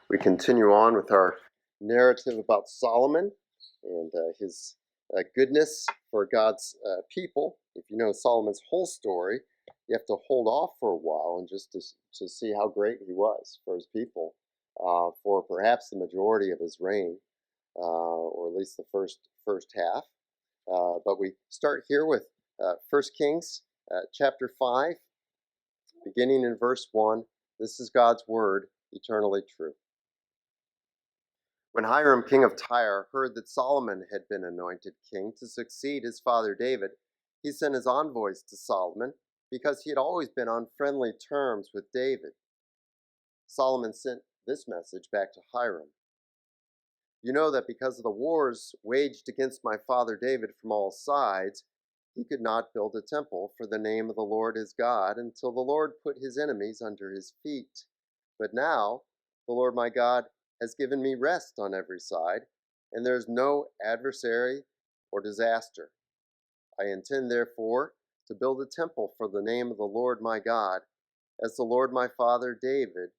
We continue on with our narrative about Solomon and his goodness for God's people. If you know Solomon's whole story, you have to hold off for a while and just to see how great he was for his people for perhaps the majority of his reign, or at least the first half. But we start here with 1 Kings chapter 5, beginning in verse 1. This is God's word, eternally true. When Hiram, king of Tyre, heard that Solomon had been anointed king to succeed his father David, he sent his envoys to Solomon because he had always been on friendly terms with David. Solomon sent this message back to Hiram. You know that because of the wars waged against my father David from all sides, he could not build a temple for the name of the Lord his God until the Lord put his enemies under his feet. But now the Lord my God has given me rest on every side, and there is no adversary or disaster. I intend, therefore, to build a temple for the name of the Lord my God, as the Lord my father David,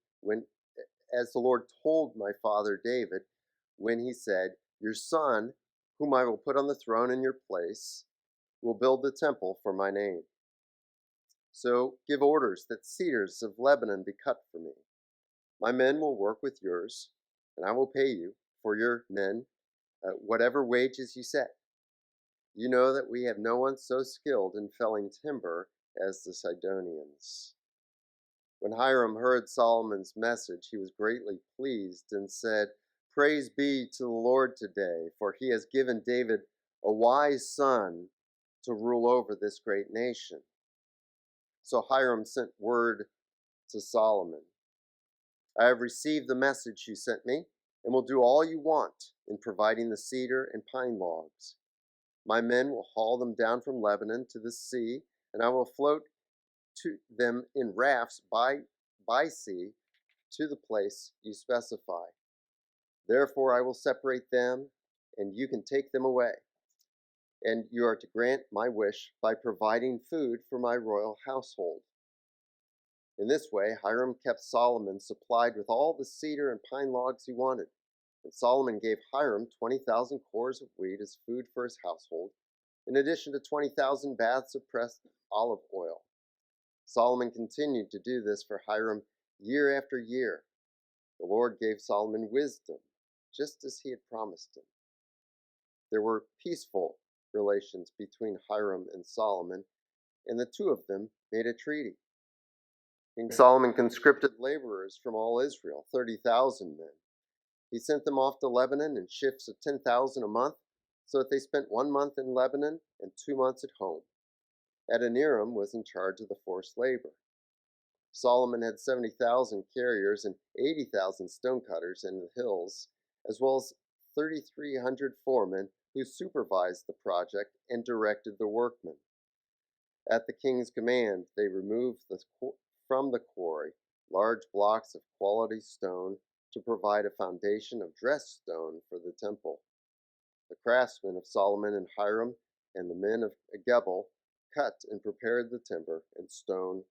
as the Lord told my father David, when he said, your son, whom I will put on the throne in your place, will build the temple for my name. So give orders that cedars of Lebanon be cut for me. My men will work with yours, and I will pay you for your men whatever wages you set. You know that we have no one so skilled in felling timber as the Sidonians. When Hiram heard Solomon's message, he was greatly pleased and said, praise be to the Lord today, for he has given David a wise son to rule over this great nation. So Hiram sent word to Solomon. I have received the message you sent me, and will do all you want in providing the cedar and pine logs. My men will haul them down from Lebanon to the sea, and I will float to them in rafts by sea to the place you specify. Therefore I will separate them, and you can take them away. And you are to grant my wish by providing food for my royal household. In this way, Hiram kept Solomon supplied with all the cedar and pine logs he wanted. And Solomon gave Hiram 20,000 cores of wheat as food for his household, in addition to 20,000 baths of pressed olive oil. Solomon continued to do this for Hiram year after year. The Lord gave Solomon wisdom, just as he had promised him. There were peaceful relations between Hiram and Solomon, and the two of them made a treaty. King Solomon conscripted laborers from all Israel, 30,000 men. He sent them off to Lebanon in shifts of 10,000 a month, so that they spent 1 month in Lebanon and 2 months at home. Adoniram was in charge of the forced labor. Solomon had 70,000 carriers and 80,000 stonecutters in the hills, as well as 3,300 foremen who supervised the project and directed the workmen. At the king's command, they removed from the quarry large blocks of quality stone to provide a foundation of dressed stone for the temple. The craftsmen of Solomon and Hiram and the men of Gebel cut and prepared the timber and stone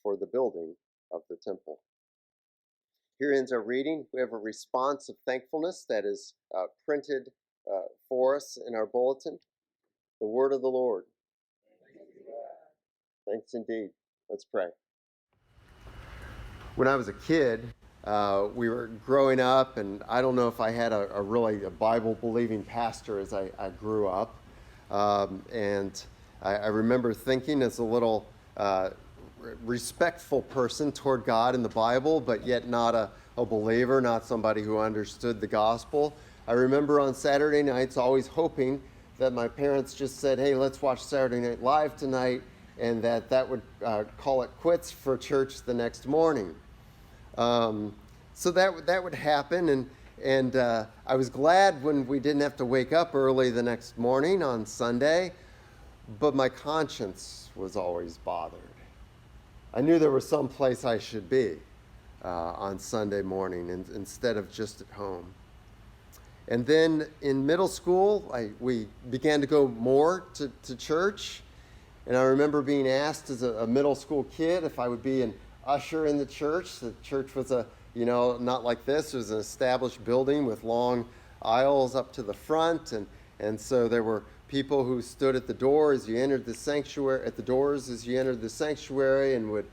for the building of the temple. Here ends our reading. We have a response of thankfulness that is printed for us in our bulletin. The word of the Lord. Thanks indeed. Let's pray. When I was a kid, we were growing up, and I don't know if I had a really Bible-believing pastor as I grew up. And I remember thinking as a little respectful person toward God and the Bible, but yet not a believer, not somebody who understood the gospel. I remember on Saturday nights always hoping that my parents just said, hey, let's watch Saturday Night Live tonight, and that would call it quits for church the next morning. So that would happen, and I was glad when we didn't have to wake up early the next morning on Sunday, but my conscience was always bothered. I knew there was some place I should be on Sunday morning instead of just at home. And then in middle school, we began to go more to church, and I remember being asked as a middle school kid if I would be an usher in the church. The church was a not like this. It was an established building with long aisles up to the front, and so there were people who stood at the door as you entered the sanctuary, at the doors as you entered the sanctuary, and would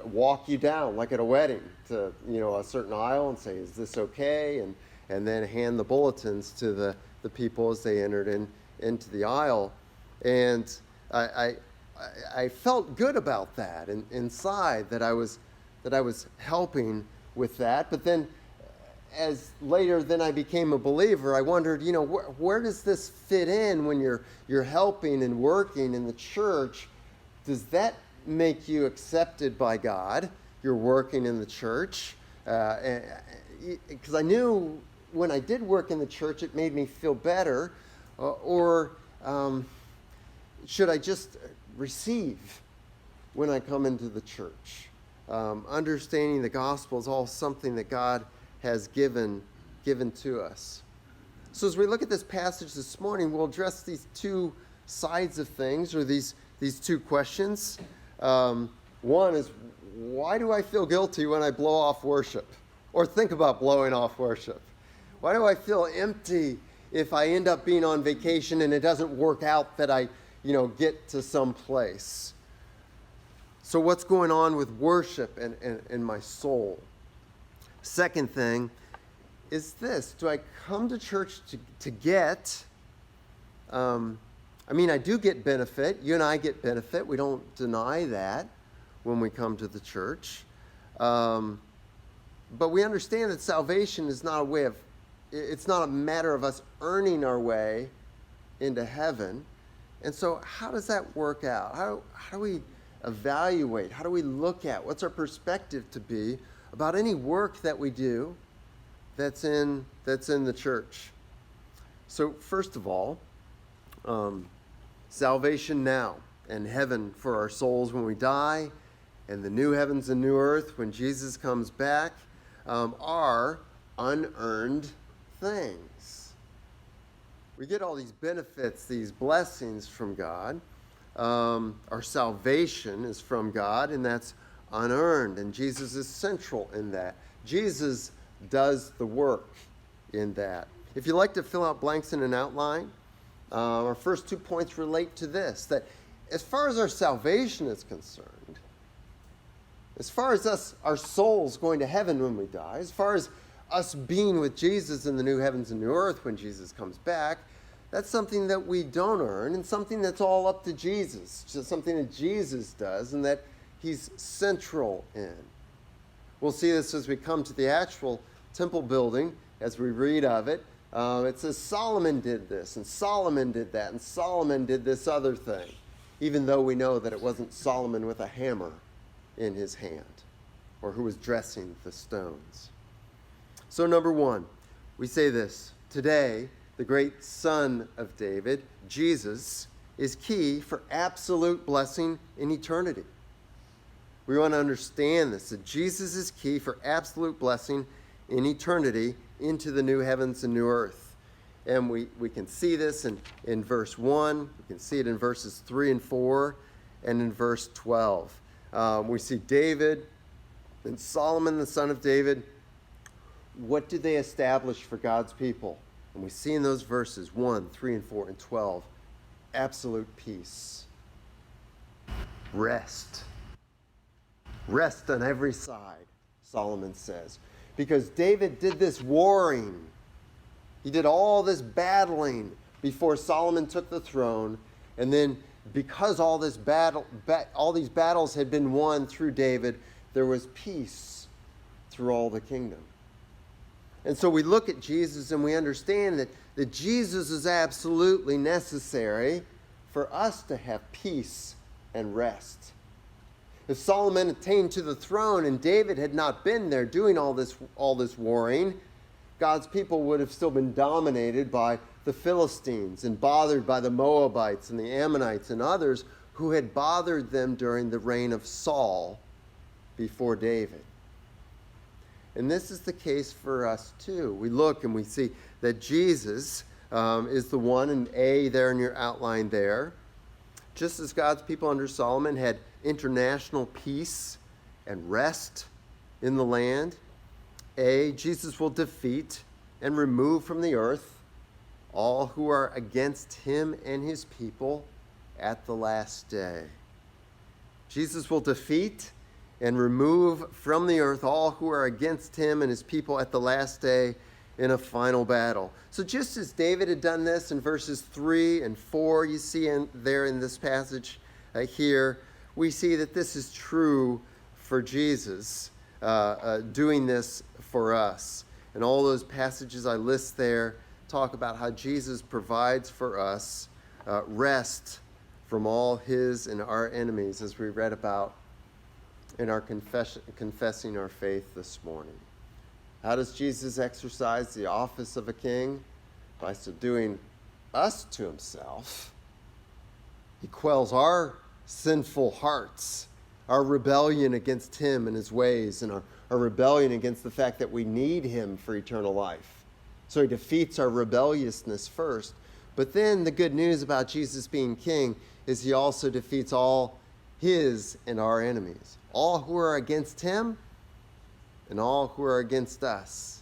walk you down like at a wedding to a certain aisle and say, "Is this okay?" and then hand the bulletins to the people as they entered into the aisle. And I felt good about that, and inside that I was helping with that. But then as later then I became a believer, I wondered, where does this fit in when you're helping and working in the church? Does that make you accepted by God? You're working in the church, because I knew when I did work in the church, it made me feel better, or should I just receive when I come into the church? Understanding the gospel is all something that God has given to us. So as we look at this passage this morning, we'll address these two sides of things, or these two questions. One is, why do I feel guilty when I blow off worship, or think about blowing off worship? Why do I feel empty if I end up being on vacation and it doesn't work out that I get to some place? So what's going on with worship and my soul? Second thing is this: do I come to church to get? I do get benefit. You and I get benefit. We don't deny that when we come to the church. But we understand that salvation is not it's not a matter of us earning our way into heaven. And so how does that work out? How do we evaluate? How do we look at? What's our perspective to be about any work that we do that's in the church? So first of all, salvation now and heaven for our souls when we die, and the new heavens and new earth when Jesus comes back, are unearned things. We get all these benefits, these blessings from God. Our salvation is from God, and that's unearned, and Jesus is central in that. Jesus does the work in that. If you'd like to fill out blanks in an outline, our first 2 points relate to this: that as far as our salvation is concerned, as far as our souls going to heaven when we die, as far as us being with Jesus in the new heavens and new earth when Jesus comes back, that's something that we don't earn, and something that's all up to Jesus, just something that Jesus does and that he's central in. We'll see this as we come to the actual temple building, as we read of it. It says Solomon did this, and Solomon did that, and Solomon did this other thing, even though we know that it wasn't Solomon with a hammer in his hand, or who was dressing the stones. So number one, we say this: today, the great Son of David, Jesus, is key for absolute blessing in eternity. We want to understand this, that Jesus is key for absolute blessing in eternity into the new heavens and new earth. And we can see this in verse 1, we can see it in verses 3 and 4, and in verse 12. We see David and Solomon, the son of David. What did they establish for God's people? And we see in those verses 1, 3, and 4, and 12, absolute peace. Rest. Rest on every side, Solomon says. Because David did this warring. He did all this battling before Solomon took the throne. And then because all these battles had been won through David, there was peace through all the kingdom. And so we look at Jesus and we understand that Jesus is absolutely necessary for us to have peace and rest. If Solomon attained to the throne and David had not been there doing all this warring, God's people would have still been dominated by the Philistines and bothered by the Moabites and the Ammonites and others who had bothered them during the reign of Saul before David. And this is the case for us too. We look and we see that Jesus is the one, and A there in your outline there. Just as God's people under Solomon had international peace and rest in the land. A, Jesus will defeat and remove from the earth all who are against him and his people at the last day. Jesus will defeat and remove from the earth all who are against him and his people at the last day in a final battle. So just as David had done this in verses 3 and 4, you see there in this passage here, we see that this is true for Jesus, doing this for us. And all those passages I list there talk about how Jesus provides for us rest from all his and our enemies, as we read about in our confessing our faith this morning. How does Jesus exercise the office of a king? By subduing us to himself. He quells our sinful hearts, our rebellion against him and his ways, and our rebellion against the fact that we need him for eternal life. So he defeats our rebelliousness first. But then the good news about Jesus being king is he also defeats all his and our enemies. All who are against him and all who are against us.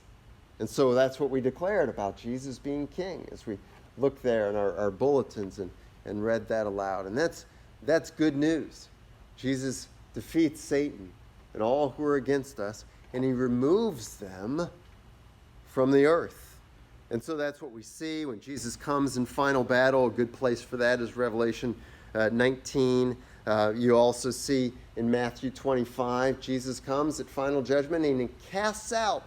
And so that's what we declared about Jesus being king as we looked there in our bulletins and read that aloud. And that's good news. Jesus defeats Satan and all who are against us, and he removes them from the earth. And so that's what we see when Jesus comes in final battle. A good place for that is Revelation 19. You also see in Matthew 25, Jesus comes at final judgment and he casts out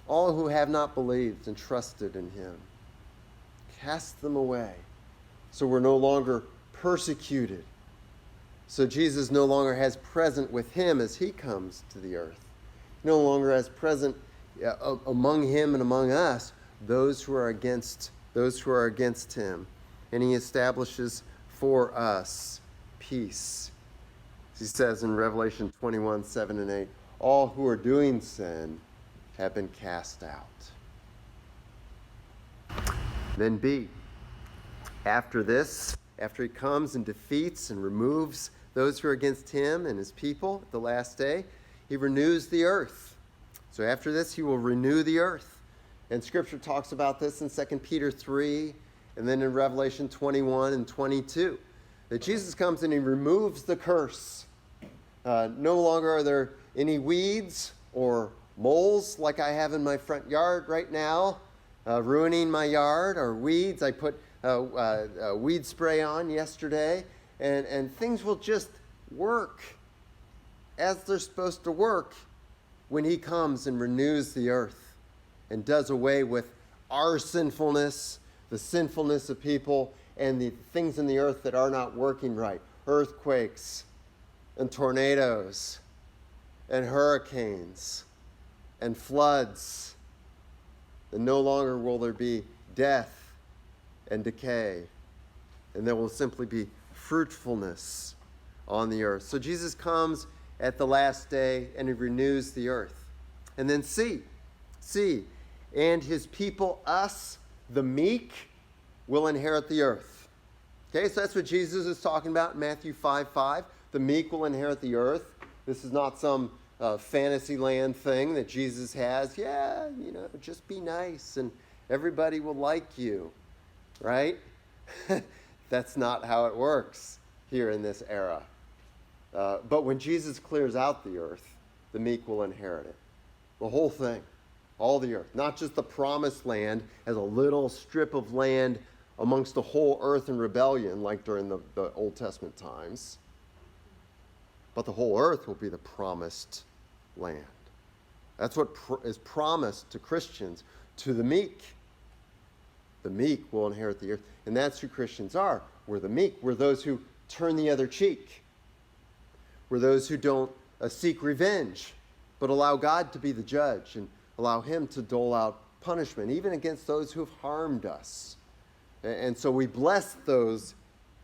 all who have not believed and trusted in him. Casts them away. So we're no longer persecuted. So Jesus no longer has present with him as he comes to the earth. No longer has present among him and among us those who are against him. And he establishes for us peace. He says in Revelation 21, 7 and 8, all who are doing sin have been cast out. Then B, after this, after he comes and defeats and removes those who are against him and his people at the last day, he renews the earth. So after this, he will renew the earth. And Scripture talks about this in 2 Peter 3, and then in Revelation 21 and 22, that Jesus comes and he removes the curse. No longer are there any weeds or moles like I have in my front yard right now, ruining my yard, or weeds. I put weed spray on yesterday, and things will just work as they're supposed to work when he comes and renews the earth and does away with our sinfulness, the sinfulness of people, and the things in the earth that are not working right. Earthquakes and tornadoes and hurricanes and floods. And no longer will there be death and decay. And there will simply be fruitfulness on the earth. So Jesus comes at the last day and he renews the earth. And then C, and his people, us, the meek, will inherit the earth. Okay, so that's what Jesus is talking about in Matthew 5:5. The meek will inherit the earth. This is not some fantasy land thing that Jesus has. Yeah, just be nice and everybody will like you, right? That's not how it works here in this era. But when Jesus clears out the earth, the meek will inherit it. The whole thing, all the earth, not just the promised land as a little strip of land amongst the whole earth in rebellion, like during the Old Testament times. But the whole earth will be the promised land. That's what is promised to Christians, to the meek. The meek will inherit the earth. And that's who Christians are. We're the meek. We're those who turn the other cheek. We're those who don't seek revenge, but allow God to be the judge and allow him to dole out punishment, even against those who have harmed us. And so we bless those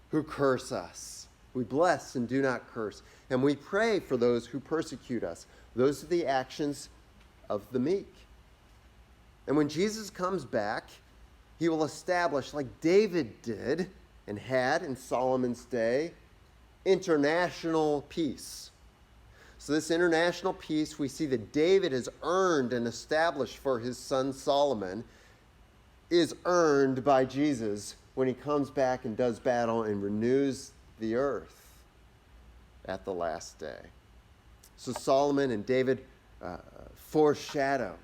who curse us. We bless and do not curse. And we pray for those who persecute us. Those are the actions of the meek. And when Jesus comes back, he will establish, like David did and had in Solomon's day, international peace. So this international peace we see that David has earned and established for his son Solomon is earned by Jesus when he comes back and does battle and renews the earth at the last day. So Solomon and David foreshadow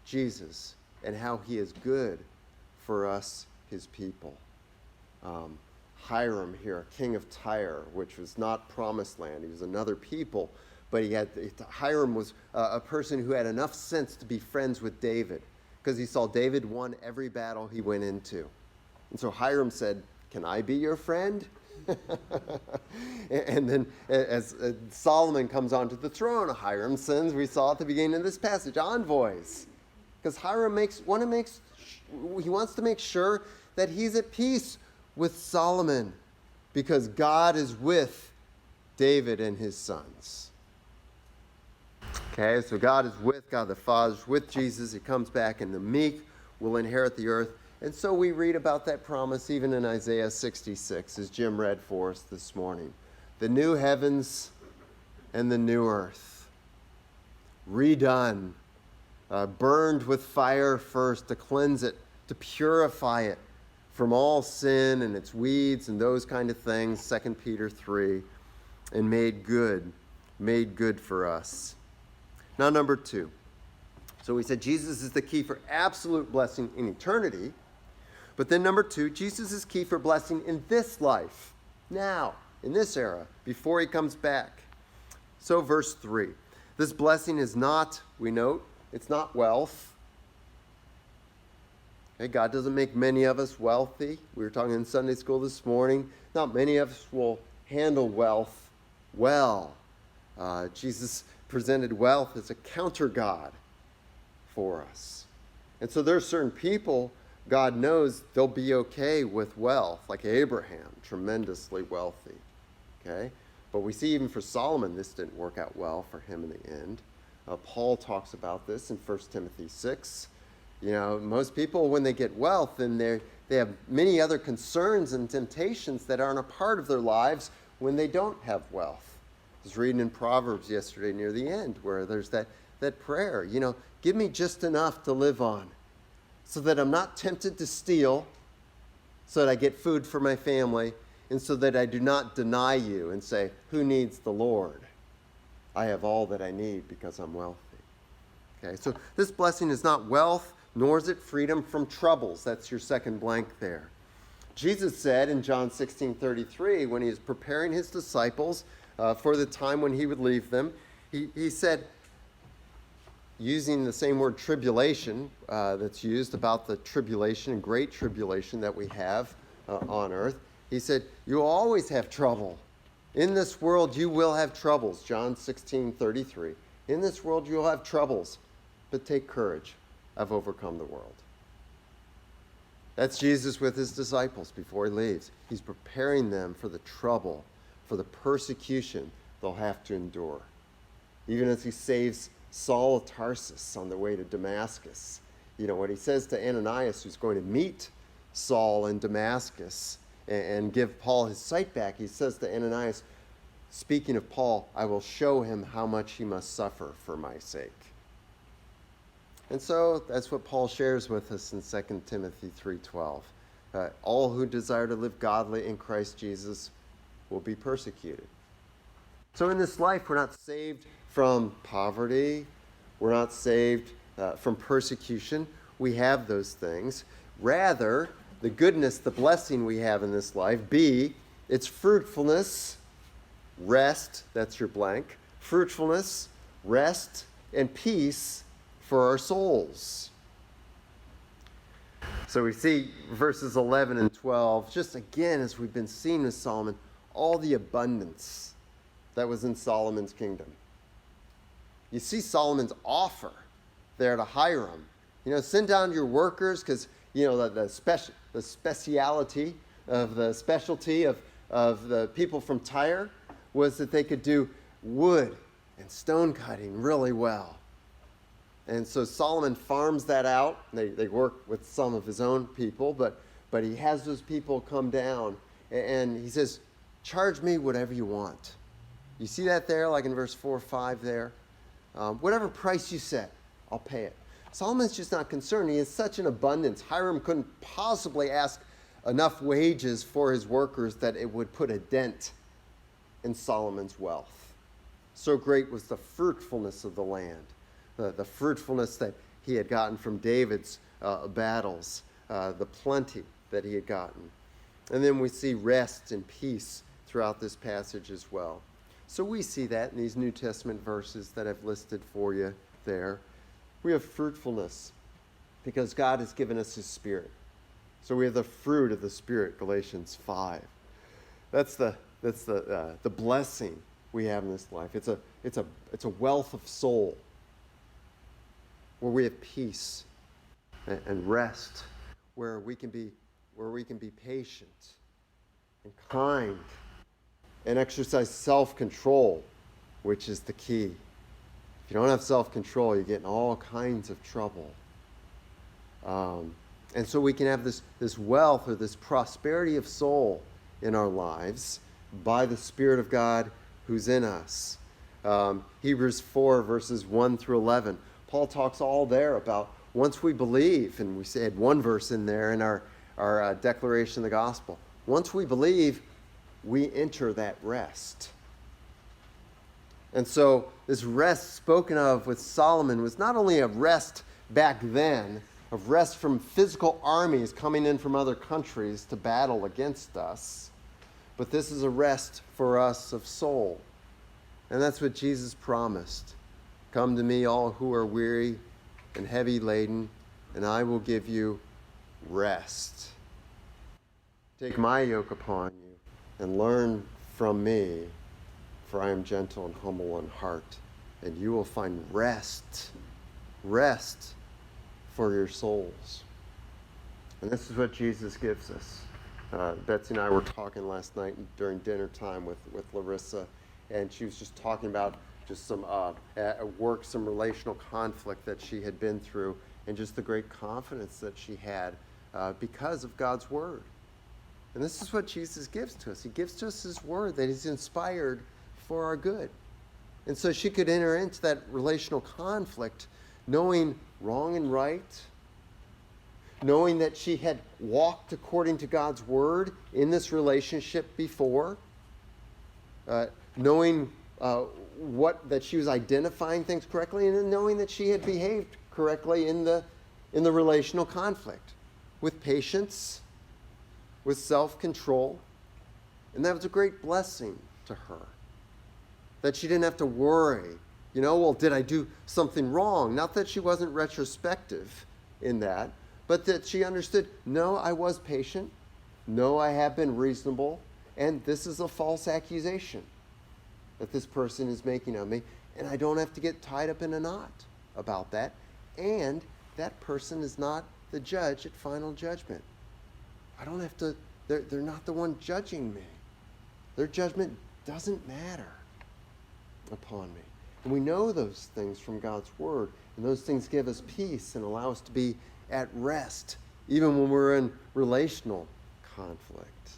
Jesus and how he is good for us, his people. Hiram here, king of Tyre, which was not promised land. He was another people, but Hiram was a person who had enough sense to be friends with David because he saw David won every battle he went into. And so Hiram said, "Can I be your friend?" And then as Solomon comes onto the throne, Hiram sends, we saw at the beginning of this passage, envoys. Because Hiram wants to make sure that he's at peace with Solomon because God is with David and his sons. Okay, so God is with God the Father, is with Jesus. He comes back and the meek will inherit the earth. And so we read about that promise even in Isaiah 66, as Jim read for us this morning. The new heavens and the new earth, redone, burned with fire first to cleanse it, to purify it from all sin and its weeds and those kind of things, 2 Peter 3, and made good for us. Now, number 2. So we said Jesus is the key for absolute blessing in eternity. But then number 2, Jesus is key for blessing in this life, now, in this era, before he comes back. So verse 3, this blessing is not, we note, it's not wealth. Okay, God doesn't make many of us wealthy. We were talking in Sunday school this morning. Not many of us will handle wealth well. Jesus presented wealth as a counter God for us. And so there are certain people God knows they'll be okay with wealth, like Abraham, tremendously wealthy. Okay? But we see even for Solomon, this didn't work out well for him in the end. Paul talks about this in 1 Timothy 6. You know, most people, when they get wealth, then they have many other concerns and temptations that aren't a part of their lives when they don't have wealth. I was reading in Proverbs yesterday near the end where there's that prayer, you know, give me just enough to live on so that I'm not tempted to steal, so that I get food for my family, and so that I do not deny you and say, who needs the Lord? I have all that I need because I'm wealthy. Okay, so this blessing is not wealth, nor is it freedom from troubles. That's your second blank there. Jesus said in John 16:33, when he was preparing his disciples for the time when he would leave them, he said, using the same word tribulation that's used about the tribulation and great tribulation that we have on earth, he said, you'll always have trouble. In this world you will have troubles, John 16:33. In this world you'll have troubles, but take courage. I've overcome the world. That's Jesus with his disciples before he leaves. He's preparing them for the trouble, for the persecution they'll have to endure. Even as he saves Saul of Tarsus on the way to Damascus. You know, what he says to Ananias, who's going to meet Saul in Damascus and give Paul his sight back, he says to Ananias, speaking of Paul, I will show him how much he must suffer for my sake. And so that's what Paul shares with us in 2 Timothy 3:12. All who desire to live godly in Christ Jesus will be persecuted. So in this life, we're not saved from poverty. We're not saved from persecution. We have those things. Rather, the goodness, the blessing we have in this life, it's fruitfulness, rest, that's your blank, fruitfulness, rest, and peace for our souls. So we see verses 11 and 12, just again, as we've been seeing with Solomon, all the abundance that was in Solomon's kingdom. You see Solomon's offer there to Hiram. You know, send down your workers because, you know, the specialty of the people from Tyre was that they could do wood and stone cutting really well. And so Solomon farms that out. They work with some of his own people, but he has those people come down and he says, charge me whatever you want. You see that there, like in verse 4 or 5 there? Whatever price you set, I'll pay it. Solomon's just not concerned. He has such an abundance. Hiram couldn't possibly ask enough wages for his workers that it would put a dent in Solomon's wealth. So great was the fruitfulness of the land, the fruitfulness that he had gotten from David's battles, the plenty that he had gotten. And then we see rest and peace throughout this passage as well. So we see that in these New Testament verses that I've listed for you there. We have fruitfulness because God has given us his Spirit. So we have the fruit of the Spirit, Galatians 5. That's the blessing we have in this life. It's a wealth of soul where we have peace and rest, where we can be patient and kind and exercise self-control, which is the key. If you don't have self-control, you get in all kinds of trouble. And so we can have this wealth or this prosperity of soul in our lives by the Spirit of God who's in us. Hebrews 4, verses 1 through 11. Paul talks all there about once we believe, and we said one verse in there in our declaration of the gospel. Once we believe, we enter that rest. And so this rest spoken of with Solomon was not only a rest back then, of rest from physical armies coming in from other countries to battle against us, but this is a rest for us of soul. And that's what Jesus promised. Come to me, all who are weary and heavy laden, and I will give you rest. Take my yoke upon you and learn from me, for I am gentle and humble in heart, and you will find rest for your souls. And this is what Jesus gives us. Betsy and I were talking last night during dinner time with Larissa, and she was just talking about just some at work, some relational conflict that she had been through, and just the great confidence that she had because of God's word. And this is what Jesus gives to us. He gives to us his word that he's inspired for our good. And so she could enter into that relational conflict knowing wrong and right, knowing that she had walked according to God's word in this relationship before, knowing that she was identifying things correctly, and then knowing that she had behaved correctly in the relational conflict with patience, with self-control. And that was a great blessing to her, that she didn't have to worry, well, did I do something wrong? Not that she wasn't retrospective in that, but that she understood, no, I was patient. No, I have been reasonable. And this is a false accusation that this person is making of me. And I don't have to get tied up in a knot about that. And that person is not the judge at final judgment. I don't have to, they're not the one judging me. Their judgment doesn't matter upon me. And we know those things from God's word. And those things give us peace and allow us to be at rest, even when we're in relational conflict.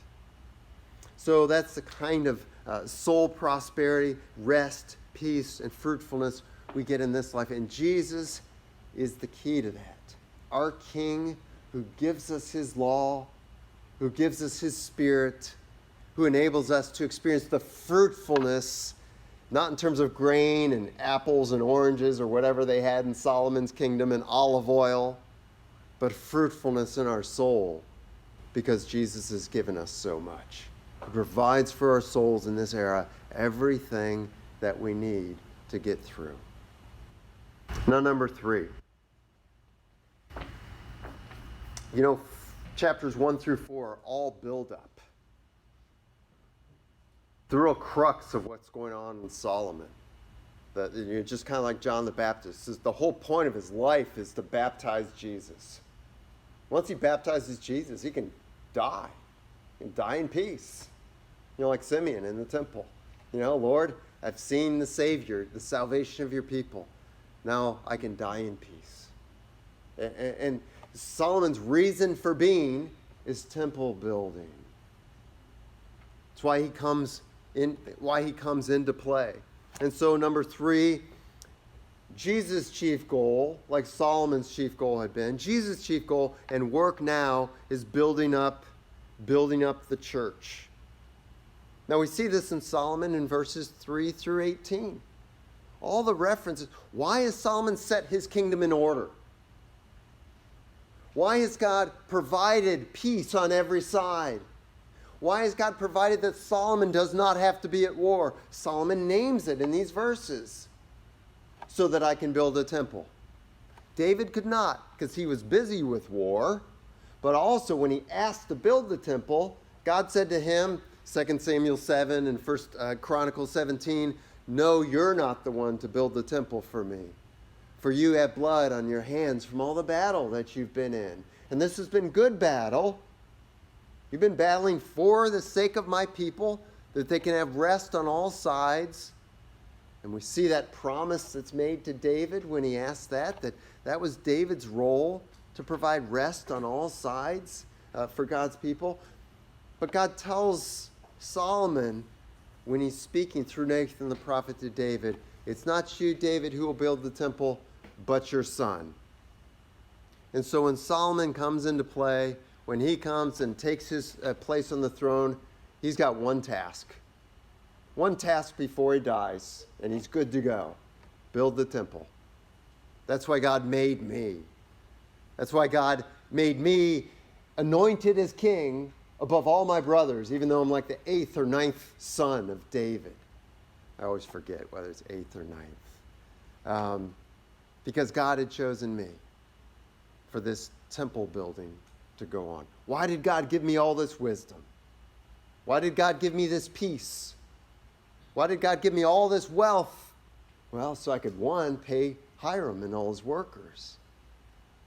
So that's the kind of soul prosperity, rest, peace, and fruitfulness we get in this life. And Jesus is the key to that. Our King who gives us his law, who gives us his Spirit, who enables us to experience the fruitfulness, not in terms of grain and apples and oranges or whatever they had in Solomon's kingdom and olive oil, but fruitfulness in our soul because Jesus has given us so much. He provides for our souls in this era everything that we need to get through. Now, number 3. Chapters 1 through 4 are all build up. The real crux of what's going on in Solomon. That you're just kind of like John the Baptist. The whole point of his life is to baptize Jesus. Once he baptizes Jesus, he can die. He can die in peace. Like Simeon in the temple. Lord, I've seen the Savior, the salvation of your people. Now I can die in peace. And Solomon's reason for being is temple building. That's why he comes why he comes into play. And so number 3, Jesus' chief goal, like Solomon's chief goal had been, Jesus' chief goal and work now is building up the church. Now we see this in Solomon in verses 3 through 18. All the references. Why has Solomon set his kingdom in order? Why has God provided peace on every side? Why has God provided that Solomon does not have to be at war? Solomon names it in these verses. So that I can build a temple. David could not because he was busy with war. But also when he asked to build the temple, God said to him, 2 Samuel 7 and 1 Chronicles 17, no, you're not the one to build the temple for me. For you have blood on your hands from all the battle that you've been in. And this has been good battle. You've been battling for the sake of my people, that they can have rest on all sides. And we see that promise that's made to David when he asked that was David's role, to provide rest on all sides for God's people. But God tells Solomon, when he's speaking through Nathan the prophet to David, it's not you, David, who will build the temple, but your son. And so when Solomon comes into play, when he comes and takes his place on the throne, he's got one task. One task before he dies, and he's good to go. Build the temple. That's why God made me. That's why God made me anointed as king above all my brothers, even though I'm like the 8th or 9th son of David. I always forget whether it's 8th or 9th. Because God had chosen me for this temple building to go on. Why did God give me all this wisdom? Why did God give me this peace? Why did God give me all this wealth? Well, so I could, one, pay Hiram and all his workers.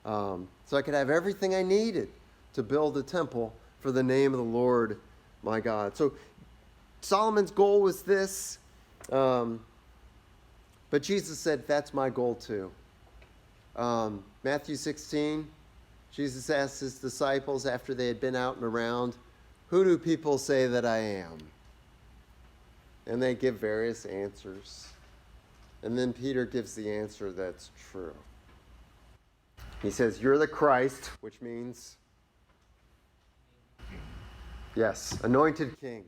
So I could have everything I needed to build a temple for the name of the Lord my God. So Solomon's goal was this. But Jesus said, that's my goal too. Matthew 16, Jesus asked his disciples after they had been out and around, who do people say that I am? And they give various answers. And then Peter gives the answer that's true. He says, you're the Christ, which means, yes, anointed king,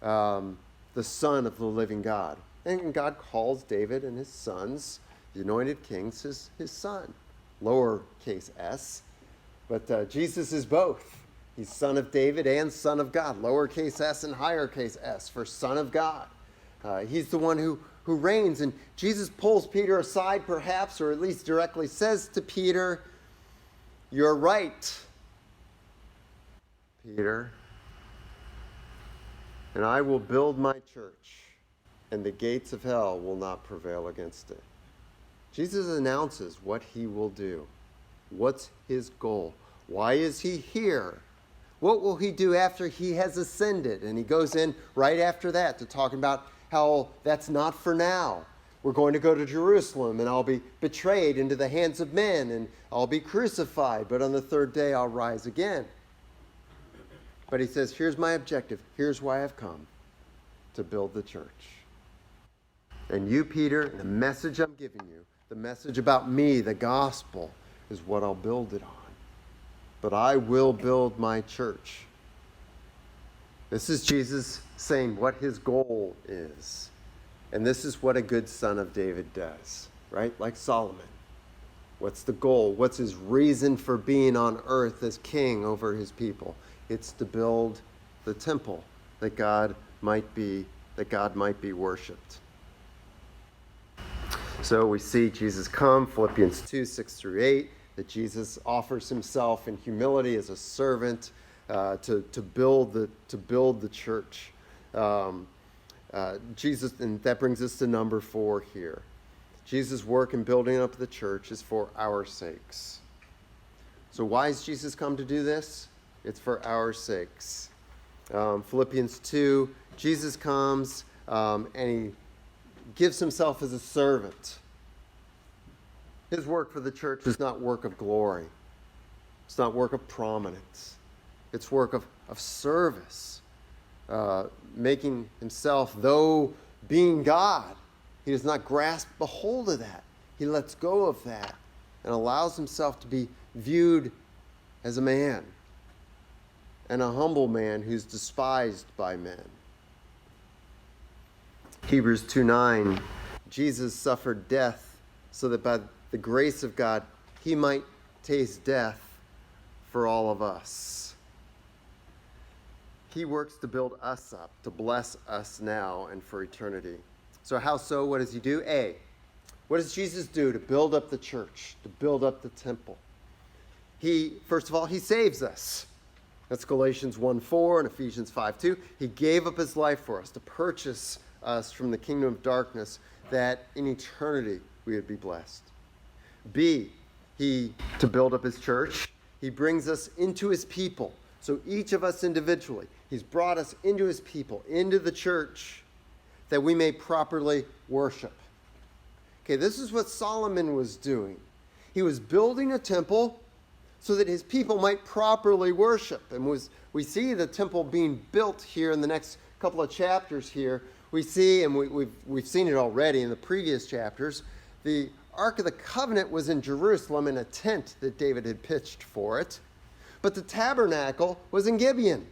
the Son of the living God. And God calls David and his sons, the anointed kings, his son, lowercase s. But Jesus is both. He's Son of David and Son of God, lowercase s and highercase s for Son of God. He's the one who reigns. And Jesus pulls Peter aside perhaps, or at least directly says to Peter, you're right, Peter, and I will build my church, and the gates of hell will not prevail against it. Jesus announces what he will do. What's his goal? Why is he here? What will he do after he has ascended? And he goes in right after that to talk about how that's not for now. We're going to go to Jerusalem, and I'll be betrayed into the hands of men, and I'll be crucified, but on the third day I'll rise again. But he says, here's my objective. Here's why I've come, to build the church. And you, Peter, the message I'm giving you, the message about me, the gospel, is what I'll build it on. But I will build my church. This is Jesus saying what his goal is. And this is what a good son of David does, right? Like Solomon. What's the goal? What's his reason for being on earth as king over his people? It's to build the temple that God might be worshipped. So we see Jesus come, Philippians 2, 6 through 8, that Jesus offers himself in humility as a servant to build the church. Jesus, and that brings us to number 4 here. Jesus' work in building up the church is for our sakes. So why has Jesus come to do this? It's for our sakes. Philippians 2, Jesus comes and he gives himself as a servant. His work for the church is not work of glory. It's not work of prominence. It's work of service. making himself, though being God, he does not grasp a hold of that. He lets go of that and allows himself to be viewed as a man, and a humble man who's despised by men. Hebrews 2:9, Jesus suffered death so that by the grace of God he might taste death for all of us. He works to build us up, to bless us now and for eternity. So how so? What does he do? A, what does Jesus do to build up the church, to build up the temple? First of all, he saves us. That's Galatians 1:4 and Ephesians 5:2. He gave up his life for us to purchase us from the kingdom of darkness, that in eternity we would be blessed. B, to build up his church, he brings us into his people. So each of us individually, he's brought us into his people, into the church, that we may properly worship. Okay, this is what Solomon was doing. He was building a temple so that his people might properly worship. And we see the temple being built here in the next couple of chapters here. We see, and we've seen it already in the previous chapters, the Ark of the Covenant was in Jerusalem in a tent that David had pitched for it. But the tabernacle was in Gibeon.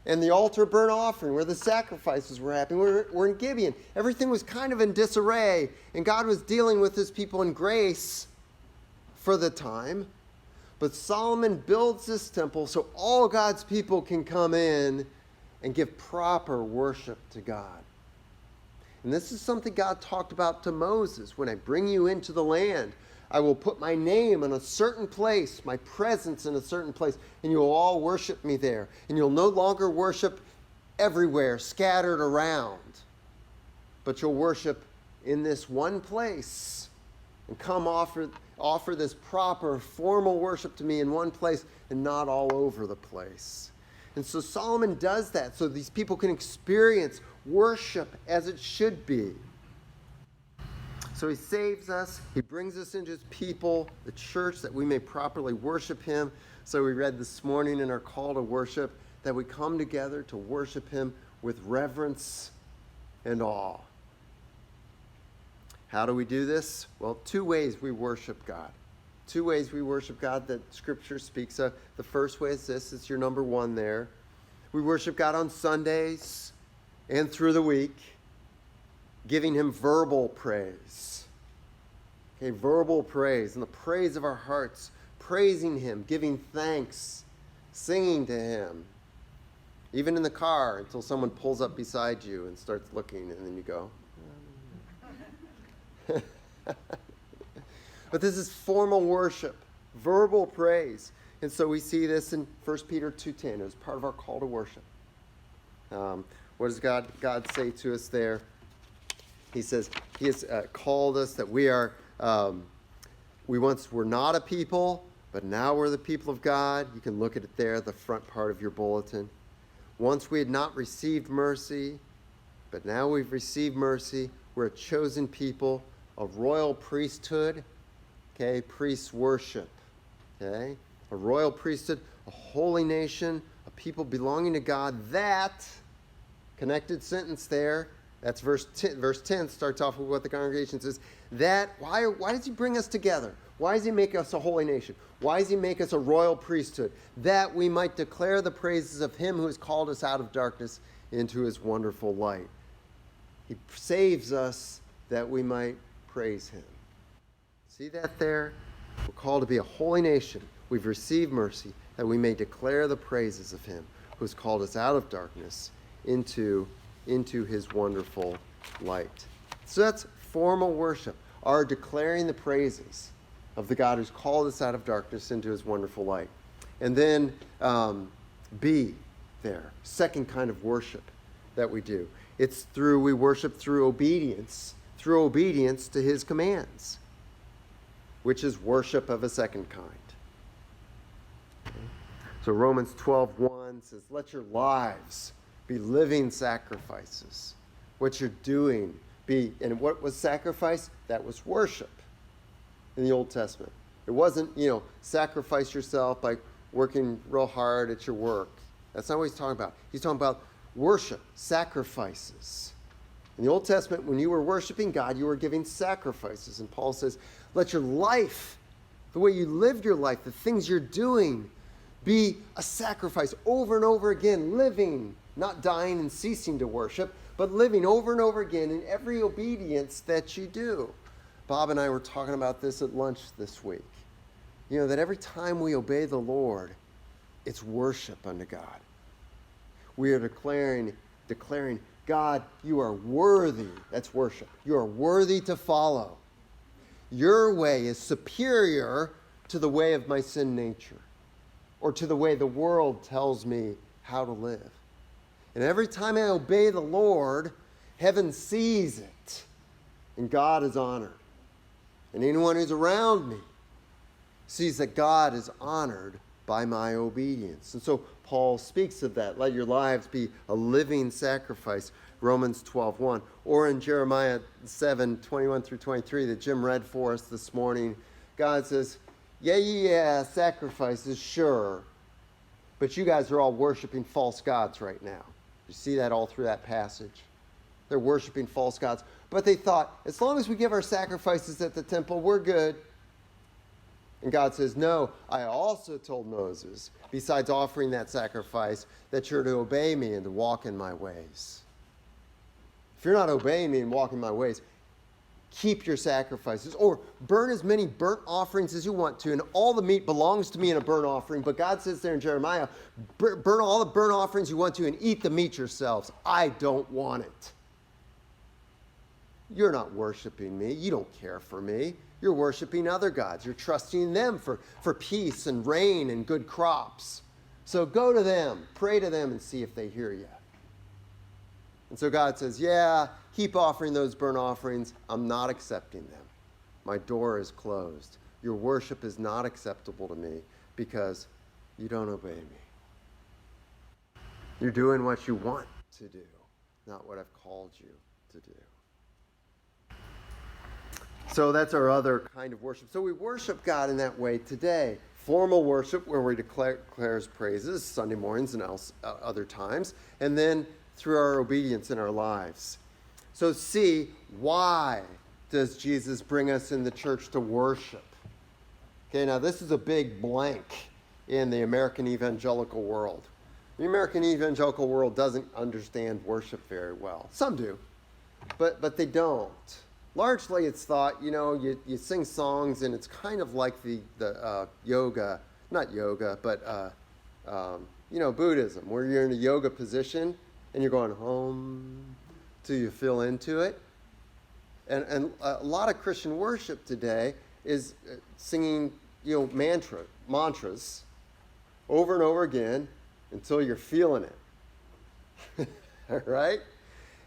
And the altar burnt offering, where the sacrifices were happening, were in Gibeon. Everything was kind of in disarray, and God was dealing with his people in grace for the time. But Solomon builds this temple so all God's people can come in and give proper worship to God. And this is something God talked about to Moses. When I bring you into the land, I will put my name in a certain place, my presence in a certain place, and you will all worship me there. And you'll no longer worship everywhere, scattered around, but you'll worship in this one place and come offer this proper, formal worship to me in one place and not all over the place. And so Solomon does that so these people can experience worship as it should be. So he saves us, he brings us into his people, the church, that we may properly worship him. So we read this morning in our call to worship that we come together to worship him with reverence and awe. How do we do this? Well, two ways we worship God. Two ways we worship God that Scripture speaks of. The first way is this. It's your number one there. We worship God on Sundays and through the week, giving him verbal praise. Okay, verbal praise, and the praise of our hearts, praising him, giving thanks, singing to him. Even in the car, until someone pulls up beside you and starts looking, and then you go. But this is formal worship, verbal praise. And so we see this in 1 Peter 2:10 as part of our call to worship. What does God say to us there? He says he has called us that we once were not a people, but now we're the people of God. You can look at it there, the front part of your bulletin. Once we had not received mercy, but now we've received mercy. We're a chosen people, a royal priesthood. Okay, priests worship. Okay, a royal priesthood, a holy nation, a people belonging to God. That connected sentence there. That's verse 10. Verse 10 starts off with what the congregation says. Why does he bring us together? Why does he make us a holy nation? Why does he make us a royal priesthood? That we might declare the praises of him who has called us out of darkness into his wonderful light. He saves us that we might praise him. See that there? We're called to be a holy nation. We've received mercy that we may declare the praises of him who has called us out of darkness into his wonderful light. So that's formal worship, our declaring the praises of the God who's called us out of darkness into his wonderful light. And then B there, second kind of worship that we do. We worship through obedience to his commands, which is worship of a second kind. Okay. So Romans 12:1 says, let your lives be living sacrifices. What you're doing and what was sacrifice? That was worship in the Old Testament. It wasn't, sacrifice yourself by working real hard at your work. That's not what he's talking about. He's talking about worship, sacrifices. In the Old Testament, when you were worshiping God, you were giving sacrifices. And Paul says, let your life, the way you lived your life, the things you're doing, be a sacrifice over and over again, living, not dying and ceasing to worship, but living over and over again in every obedience that you do. Bob and I were talking about this at lunch this week. You know, that every time we obey the Lord, it's worship unto God. We are declaring, God, you are worthy. That's worship. You are worthy to follow. Your way is superior to the way of my sin nature, or to the way the world tells me how to live. And every time I obey the Lord, heaven sees it, and God is honored. And anyone who's around me sees that God is honored by my obedience. And so Paul speaks of that. Let your lives be a living sacrifice, Romans 12:1. Or in Jeremiah 7:21 through 23 that Jim read for us this morning, God says, yeah, sacrifices, sure. But you guys are all worshiping false gods right now. You see that all through that passage. They're worshiping false gods. But they thought, as long as we give our sacrifices at the temple, we're good. And God says, no, I also told Moses, besides offering that sacrifice, that you're to obey me and to walk in my ways. If you're not obeying me and walking my ways, keep your sacrifices, or burn as many burnt offerings as you want to, and all the meat belongs to me in a burnt offering. But God says there in Jeremiah, burn all the burnt offerings you want to and eat the meat yourselves. I don't want it. You're not worshiping me. You don't care for me. You're worshiping other gods. You're trusting them for peace and rain and good crops. So go to them, pray to them, and see if they hear you. And so God says, yeah, keep offering those burnt offerings. I'm not accepting them. My door is closed. Your worship is not acceptable to me because you don't obey me. You're doing what you want to do, not what I've called you to do. So that's our other kind of worship. So we worship God in that way today. Formal worship, where we declare His praises, Sunday mornings and other times, and then through our obedience in our lives. So see, why does Jesus bring us in the church to worship? Okay, now this is a big blank in the American evangelical world. The American evangelical world doesn't understand worship very well. Some do, but they don't. Largely it's thought, you sing songs and it's kind of like the yoga, not yoga, but Buddhism, where you're in a yoga position and you're going home till you feel into it. And a lot of Christian worship today is singing, mantras over and over again until you're feeling it. All right?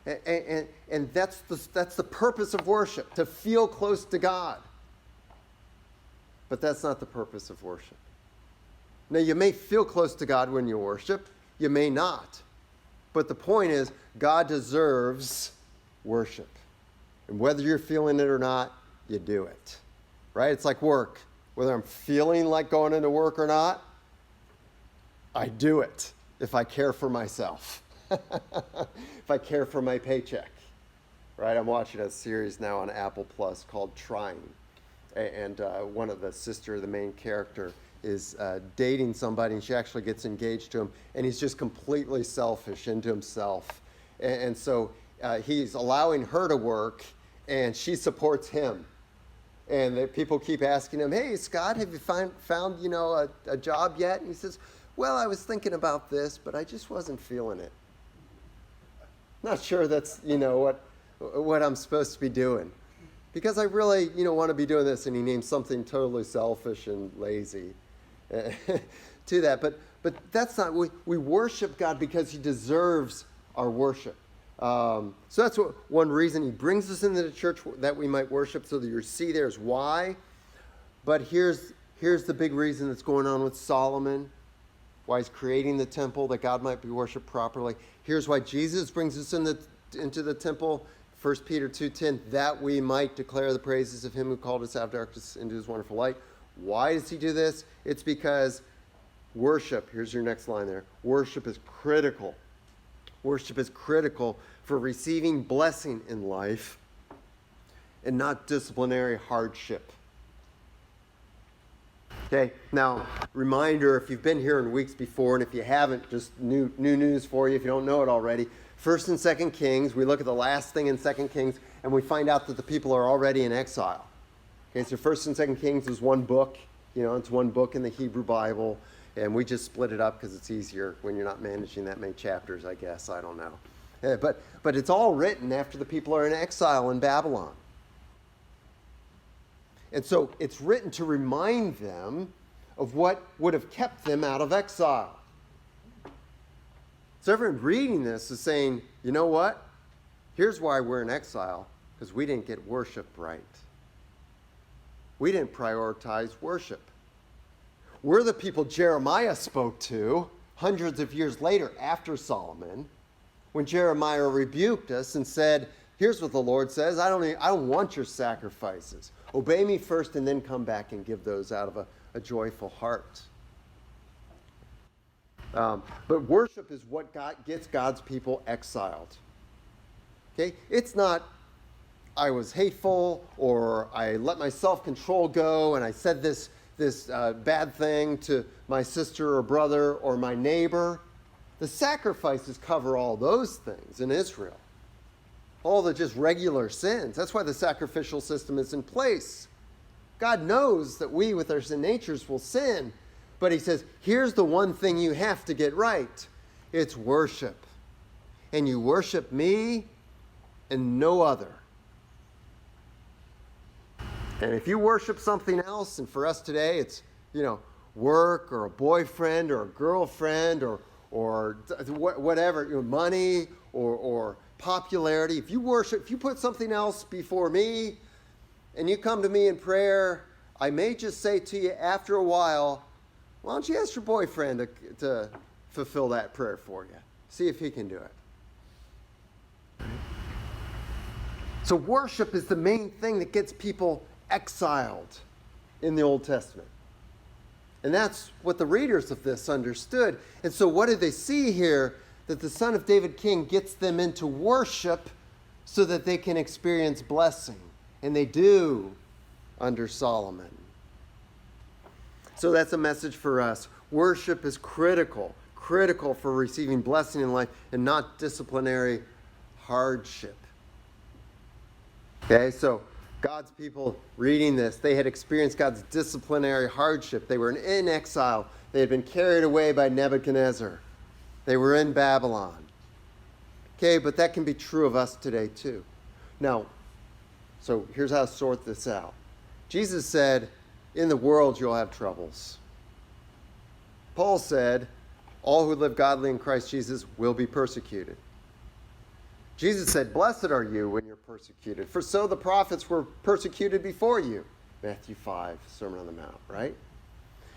And that's the purpose of worship, to feel close to God. But that's not the purpose of worship. Now, you may feel close to God when you worship. You may not. But the point is, God deserves worship. And whether you're feeling it or not, you do it. Right? It's like work. Whether I'm feeling like going into work or not, I do it if I care for myself. If I care for my paycheck, right? I'm watching a series now on Apple Plus called Trying, and one of the main character, is dating somebody, and she actually gets engaged to him, and he's just completely selfish into himself, and so he's allowing her to work, and she supports him, and people keep asking him, "Hey, Scott, have you found a job yet?" And he says, "Well, I was thinking about this, but I just wasn't feeling it. Not sure that's, what I'm supposed to be doing. Because I really, want to be doing this." And he names something totally selfish and lazy to that. But that's not, we worship God because He deserves our worship. So that's one reason He brings us into the church, that we might worship, so that you see there's why. But here's the big reason that's going on with Solomon, why he's creating the temple, that God might be worshipped properly. Here's why Jesus brings us into the temple, 1 Peter 2:10, that we might declare the praises of Him who called us out of darkness into His wonderful light. Why does He do this? It's because worship, here's your next line there, worship is critical. Worship is critical for receiving blessing in life and not disciplinary hardship. Okay, now, reminder, if you've been here in weeks before, and if you haven't, just new news for you if you don't know it already. 1st and 2nd Kings, we look at the last thing in 2nd Kings, and we find out that the people are already in exile. Okay, so 1st and 2nd Kings is one book. It's one book in the Hebrew Bible, and we just split it up because it's easier when you're not managing that many chapters, I guess. I don't know. But it's all written after the people are in exile in Babylon. And so it's written to remind them of what would have kept them out of exile. So everyone reading this is saying, you know what? Here's why we're in exile, because we didn't get worship right. We didn't prioritize worship. We're the people Jeremiah spoke to hundreds of years later after Solomon, when Jeremiah rebuked us and said, here's what the Lord says, I don't want your sacrifices. Obey me first and then come back and give those out of a joyful heart. But worship is what gets God's people exiled. Okay? It's not, I was hateful, or I let my self-control go and I said this bad thing to my sister or brother or my neighbor. The sacrifices cover all those things in Israel. All the just regular sins. That's why the sacrificial system is in place. God knows that we with our sin natures will sin, but he says, here's the one thing you have to get right. It's worship. And you worship me and no other. And if you worship something else, and for us today it's, work or a boyfriend or a girlfriend or whatever, money or popularity. If you put something else before me and you come to me in prayer, I may just say to you after a while, why don't you ask your boyfriend to fulfill that prayer for you? See if he can do it. So worship is the main thing that gets people exiled in the Old Testament. And that's what the readers of this understood. And so what did they see here? That the Son of David King gets them into worship so that they can experience blessing. And they do under Solomon. So that's a message for us. Worship is critical for receiving blessing in life and not disciplinary hardship. Okay, so God's people reading this, they had experienced God's disciplinary hardship. They were in exile. They had been carried away by Nebuchadnezzar. They were in Babylon. Okay, but that can be true of us today too. Now, so here's how to sort this out. Jesus said, in the world you'll have troubles. Paul said, all who live godly in Christ Jesus will be persecuted. Jesus said, blessed are you when you're persecuted, for so the prophets were persecuted before you. Matthew 5, Sermon on the Mount, right?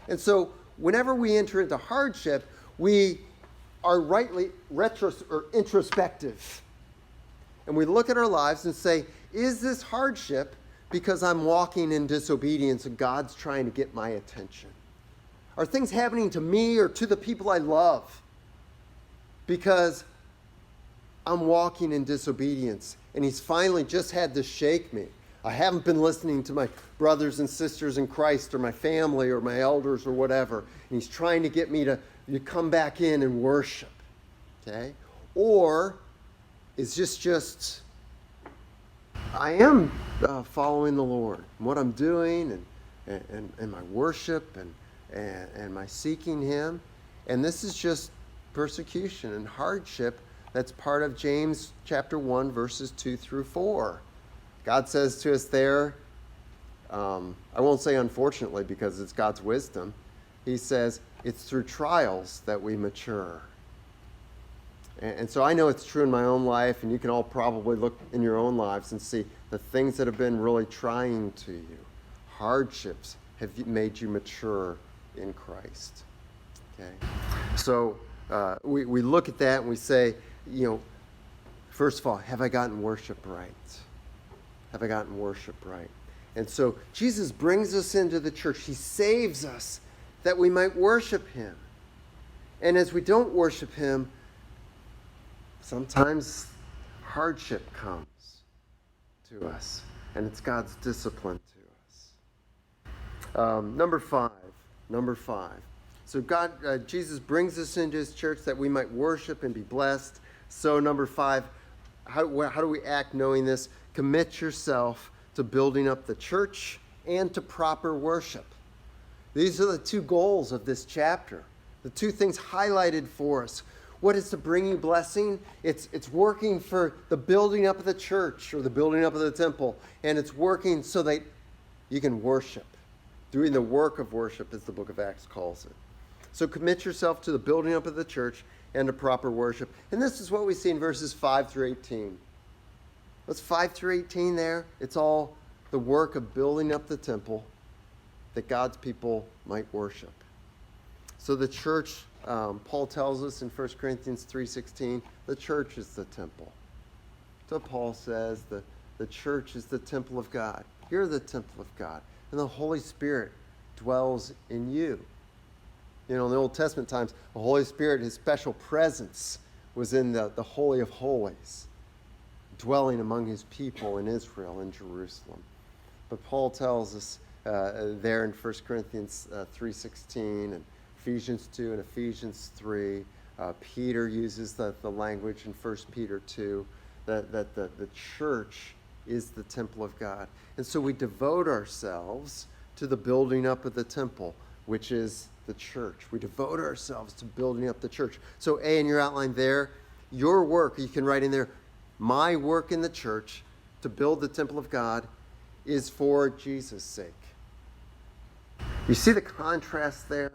And so whenever we enter into hardship, we are rightly introspective. And we look at our lives and say, is this hardship because I'm walking in disobedience and God's trying to get my attention? Are things happening to me or to the people I love because I'm walking in disobedience and he's finally just had to shake me? I haven't been listening to my brothers and sisters in Christ or my family or my elders or whatever. And he's trying to get me to come back in and worship. Okay? Or is this just, I am following the Lord. What I'm doing and my worship and my seeking him. And this is just persecution and hardship. That's part of James chapter 1, verses 2 through 4. God says to us there, I won't say unfortunately because it's God's wisdom. He says, it's through trials that we mature. And so I know it's true in my own life, and you can all probably look in your own lives and see the things that have been really trying to you. Hardships have made you mature in Christ. Okay? So we look at that and we say, first of all, have I gotten worship right? Have I gotten worship right? And so Jesus brings us into the church. He saves us that we might worship him. And as we don't worship him, sometimes hardship comes to us, and it's God's discipline to us. Number five. So Jesus brings us into his church that we might worship and be blessed. So number 5, how do we act knowing this? Commit yourself to building up the church and to proper worship. These are the 2 goals of this chapter. The 2 things highlighted for us. What is to bring you blessing? It's working for the building up of the church or the building up of the temple. And it's working so that you can worship. Doing the work of worship, as the book of Acts calls it. So commit yourself to the building up of the church and to proper worship. And this is what we see in verses 5 through 18. What's 5 through 18 there? It's all the work of building up the temple that God's people might worship. So the church, Paul tells us in 1 Corinthians 3:16, the church is the temple. So Paul says the church is the temple of God. You're the temple of God. And the Holy Spirit dwells in you. You know, in the Old Testament times, the Holy Spirit, his special presence was in the Holy of Holies, dwelling among his people in Israel and Jerusalem. But Paul tells us there in 1 Corinthians 3:16 and Ephesians 2 and Ephesians 3. Peter uses the language in 1 Peter 2 that the church is the temple of God. And so we devote ourselves to the building up of the temple, which is the church. We devote ourselves to building up the church. So A in your outline there, your work, you can write in there, my work in the church to build the temple of God is for Jesus' sake. You see the contrast there?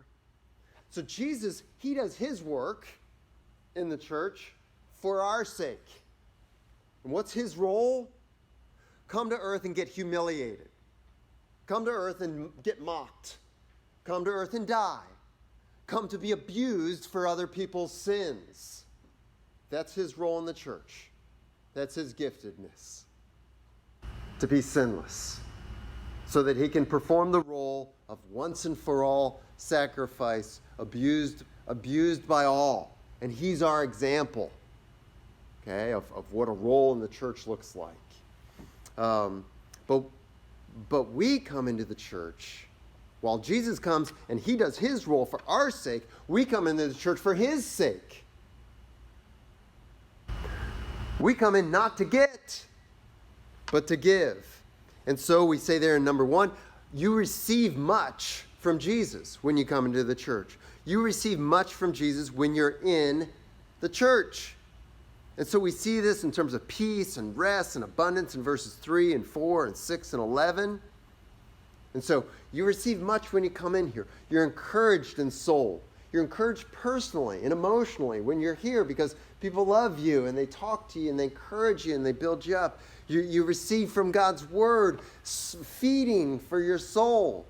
So Jesus, he does his work in the church for our sake. And what's his role? Come to earth and get humiliated. Come to earth and get mocked. Come to earth and die. Come to be abused for other people's sins. That's his role in the church. That's his giftedness. To be sinless. So that he can perform the role of once and for all sacrifice, abused by all. And he's our example, okay, of what a role in the church looks like. But we come into the church while Jesus comes and he does his role for our sake. We come into the church for his sake. We come in not to get, but to give. And so we say there in number 1, you receive much from Jesus when you come into the church. You receive much from Jesus when you're in the church. And so we see this in terms of peace and rest and abundance in verses 3 and 4 and 6 and 11. And so you receive much when you come in here. You're encouraged in soul. You're encouraged personally and emotionally when you're here because people love you and they talk to you and they encourage you and they build you up. You receive from God's word feeding for your soul.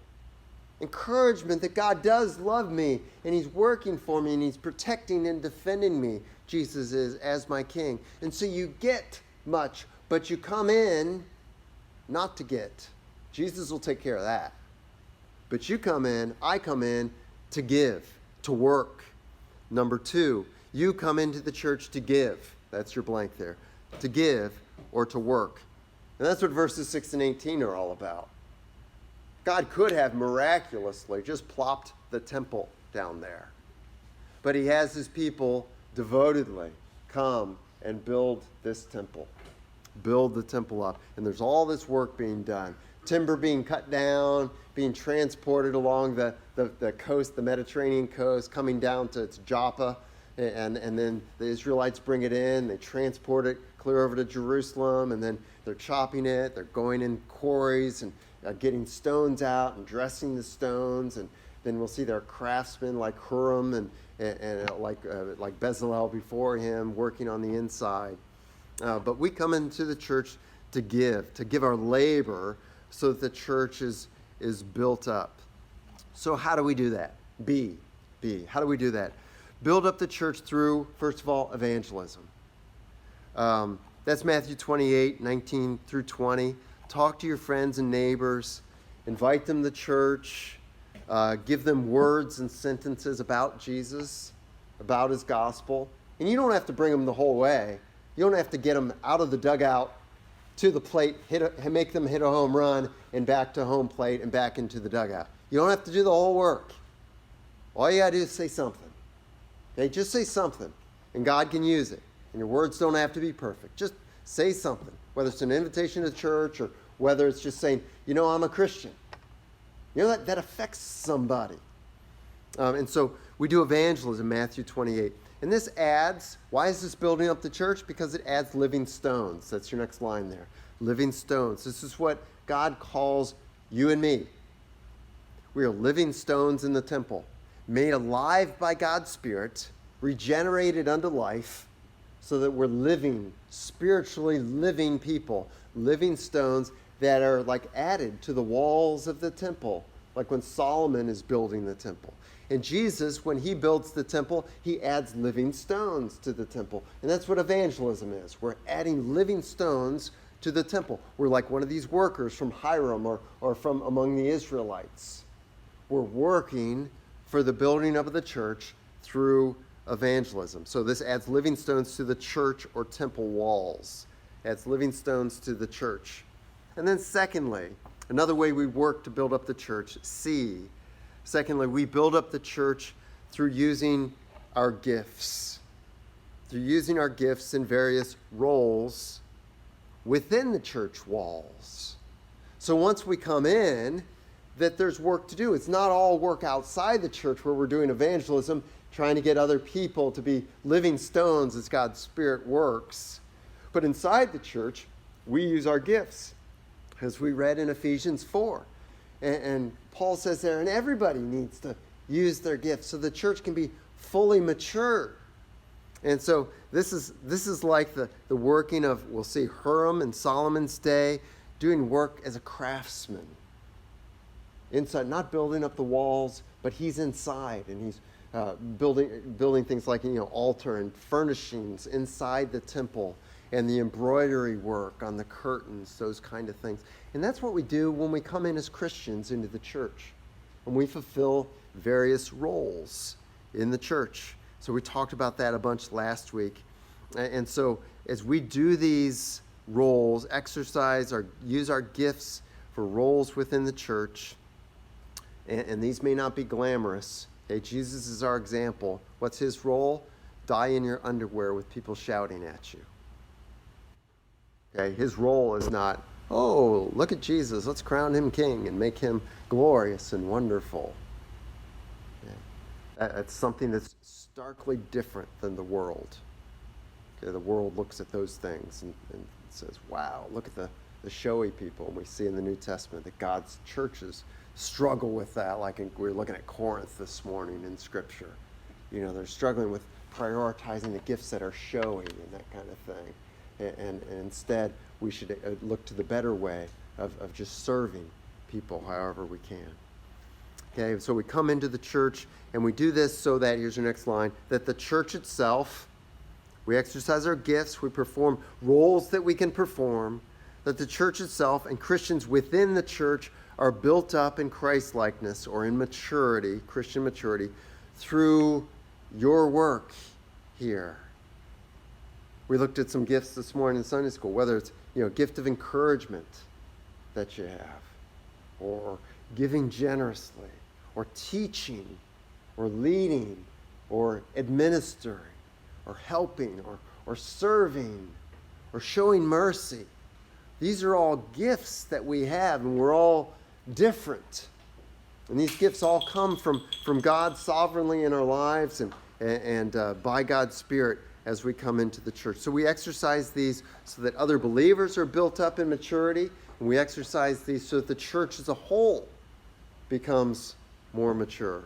Encouragement that God does love me and he's working for me and he's protecting and defending me. Jesus is as my king. And so you get much, but you come in not to get. Jesus will take care of that. But you come in, I come in to give, to work. Number 2, you come into the church to give. That's your blank there. To give or to work. And that's what verses 6 and 18 are all about. God could have miraculously just plopped the temple down there. But he has his people devotedly come and build this temple. Build the temple up. And there's all this work being done. Timber being cut down, being transported along the coast, the Mediterranean coast, coming down to Joppa. And then the Israelites bring it in. They transport it clear over to Jerusalem. And then they're chopping it. They're going in quarries and getting stones out and dressing the stones. And then we'll see their craftsmen like Huram and like Bezalel before him working on the inside. But we come into the church to give our labor so that the church is built up. So how do we do that? B. How do we do that? Build up the church through, first of all, evangelism. That's Matthew 28, 19 through 20. Talk to your friends and neighbors. Invite them to church. Give them words and sentences about Jesus. about his gospel. And you don't have to bring them the whole way. You don't have to get them out of the dugout to the plate, make them hit a home run, and back to home plate and back into the dugout. You don't have to do the whole work. All you got to do is say something. Okay, just say something, and God can use it. And your words don't have to be perfect. Just say something, whether it's an invitation to church or whether it's just saying, I'm a Christian. That affects somebody. And so we do evangelism, Matthew 28. And this adds, why is this building up the church? Because it adds living stones. That's your next line there. Living stones. This is what God calls you and me. We are living stones in the temple, made alive by God's Spirit, regenerated unto life, so that we're living, spiritually living people, living stones that are like added to the walls of the temple, like when Solomon is building the temple. And Jesus, when he builds the temple, he adds living stones to the temple. And that's what evangelism is. We're adding living stones to the temple. We're like one of these workers from Hiram or from among the Israelites. We're working for the building of the church through evangelism. So this adds living stones to the church or temple walls. Adds living stones to the church. And then secondly, another way we work to build up the church, secondly, we build up the church through using our gifts. Through using our gifts in various roles within the church walls. So once we come in, that there's work to do. It's not all work outside the church where we're doing evangelism, trying to get other people to be living stones as God's Spirit works. But inside the church, we use our gifts, as we read in Ephesians 4. And Paul says there, and everybody needs to use their gifts so the church can be fully mature. And so this is like the working of, we'll see, Hiram in Solomon's day, doing work as a craftsman. Inside, not building up the walls, but he's inside, and he's building things like altar and furnishings inside the temple, and the embroidery work on the curtains, those kind of things. And that's what we do when we come in as Christians into the church, and we fulfill various roles in the church. So we talked about that a bunch last week. And so as we do these roles, use our gifts for roles within the church, and these may not be glamorous. Okay, Jesus is our example. What's his role? Die in your underwear with people shouting at you. Okay, his role is not, oh, look at Jesus, let's crown him king and make him glorious and wonderful. Okay. That's something that's starkly different than the world. Okay, the world looks at those things and says, wow, look at the showy people. And we see in the New Testament that God's churches struggle with that, like we were looking at Corinth this morning in Scripture. They're struggling with prioritizing the gifts that are showy and that kind of thing. And instead, we should look to the better way of just serving people however we can. Okay, so we come into the church, and we do this so that, here's your next line, that the church itself, we exercise our gifts, we perform roles that we can perform, that the church itself and Christians within the church are built up in Christ-likeness or in maturity, Christian maturity, through your work here. We looked at some gifts this morning in Sunday school, whether it's gift of encouragement that you have, or giving generously, or teaching, or leading, or administering, or helping, or serving, or showing mercy. These are all gifts that we have, and we're all different. And these gifts all come from God sovereignly in our lives and by God's Spirit as we come into the church. So we exercise these so that other believers are built up in maturity, and we exercise these so that the church as a whole becomes more mature.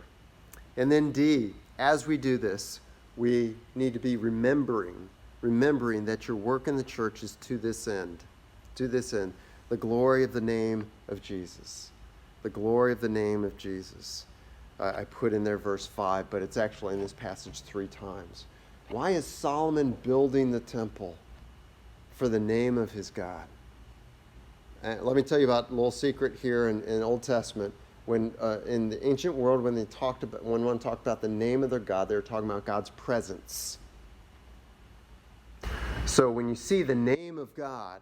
And then D, as we do this, we need to be remembering that your work in the church is to this end, the glory of the name of Jesus. The glory of the name of Jesus. I put in there verse 5, but it's actually in this passage 3 times. Why is Solomon building the temple? For the name of his God. Let me tell you about a little secret here in Old Testament. When in the ancient world, when one talked about the name of their God, they were talking about God's presence. So when you see the name of God,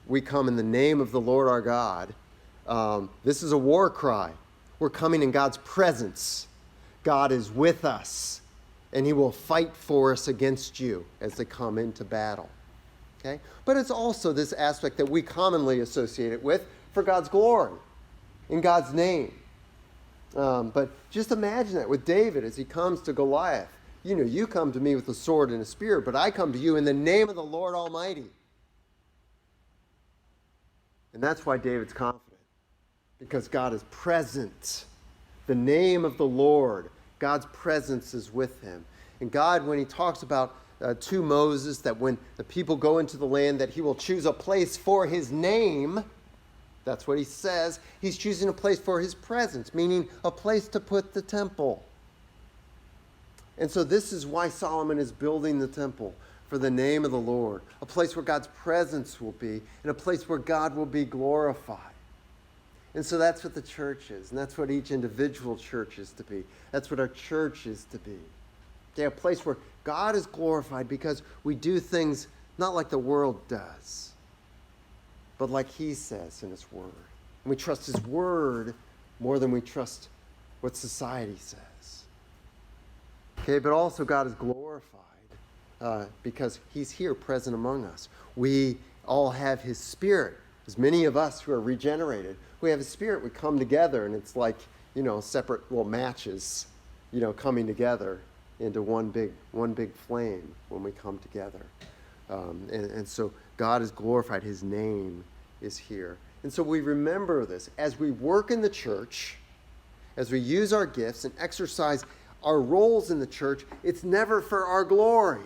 we come in the name of the Lord our God. This is a war cry. We're coming in God's presence. God is with us, and he will fight for us against you as they come into battle. Okay? But it's also this aspect that we commonly associate it with for God's glory, in God's name. But just imagine that with David as he comes to Goliath. You come to me with a sword and a spear, but I come to you in the name of the Lord Almighty. And that's why David's confident, because God is present. The name of the Lord, God's presence is with him. And God, when he talks about to Moses, that when the people go into the land, that he will choose a place for his name, that's what he says. He's choosing a place for his presence, meaning a place to put the temple. And so this is why Solomon is building the temple, for the name of the Lord, a place where God's presence will be, and a place where God will be glorified. And so that's what the church is, and that's what each individual church is to be. That's what our church is to be. Okay, a place where God is glorified because we do things not like the world does, but like he says in his word. And we trust his word more than we trust what society says. Okay, but also God is glorified because he's here present among us. We all have his spirit. As many of us who are regenerated, we have his spirit. We come together, and it's like, separate little matches, coming together into one big flame when we come together. And so God is glorified. His name is here. And so we remember this. As we work in the church, as we use our gifts and exercise our roles in the church, it's never for our glory.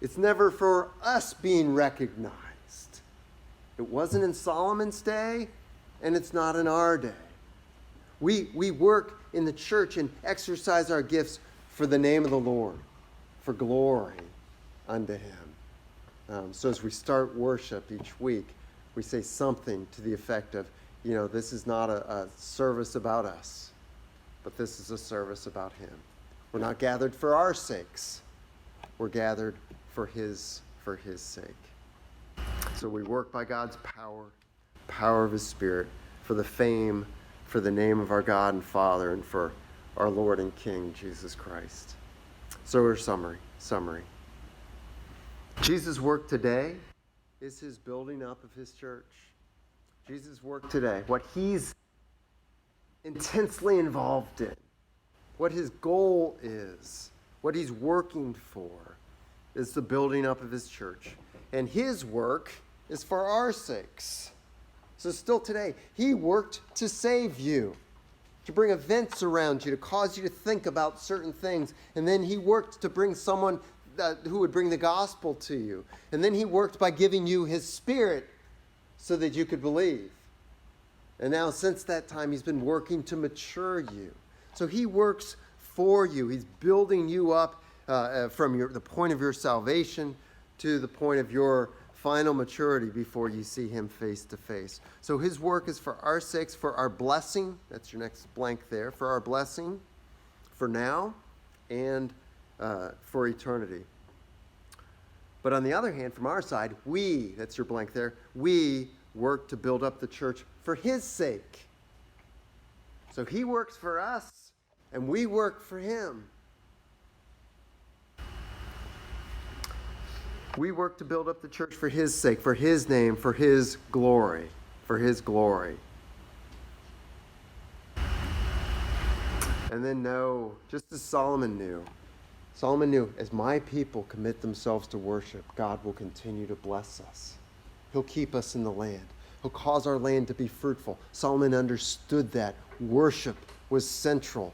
It's never for us being recognized. It wasn't in Solomon's day, and it's not in our day. We work in the church and exercise our gifts for the name of the Lord, for glory unto him. So as we start worship each week, we say something to the effect of, this is not a service about us, but this is a service about him. We're not gathered for our sakes. We're gathered for his sake. So we work by God's power of his Spirit, for the fame, for the name of our God and Father, and for our Lord and King, Jesus Christ. So our summary. Jesus' work today is his building up of his church. Jesus' work today, what he's intensely involved in, what his goal is, what he's working for, is the building up of his church. And his work is for our sakes. So still today, he worked to save you, to bring events around you, to cause you to think about certain things. And then he worked to bring someone who would bring the gospel to you. And then he worked by giving you his Spirit so that you could believe. And now since that time, he's been working to mature you. So he works for you. He's building you up from the point of your salvation to the point of your final maturity before you see him face to face. So his work is for our sakes, for our blessing. That's your next blank there. For our blessing, for now, and for eternity. But on the other hand, from our side, that's your blank there, we work to build up the church for his sake. So he works for us, and we work for him. We work to build up the church for his sake, for his name, for his glory, for his glory. And then know, just as Solomon knew, as my people commit themselves to worship, God will continue to bless us. He'll keep us in the land. He'll cause our land to be fruitful. Solomon understood that. Worship was central.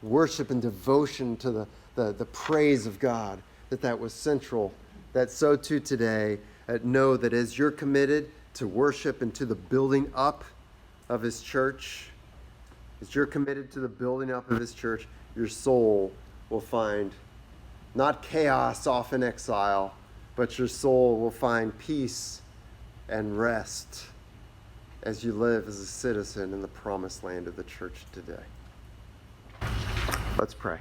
Worship and devotion to the praise of God, that was central. That so too today, know that as you're committed to worship and to the building up of his church, as you're committed to the building up of his church, your soul will find not chaos off in exile, but your soul will find peace and rest as you live as a citizen in the promised land of the church today. Let's pray.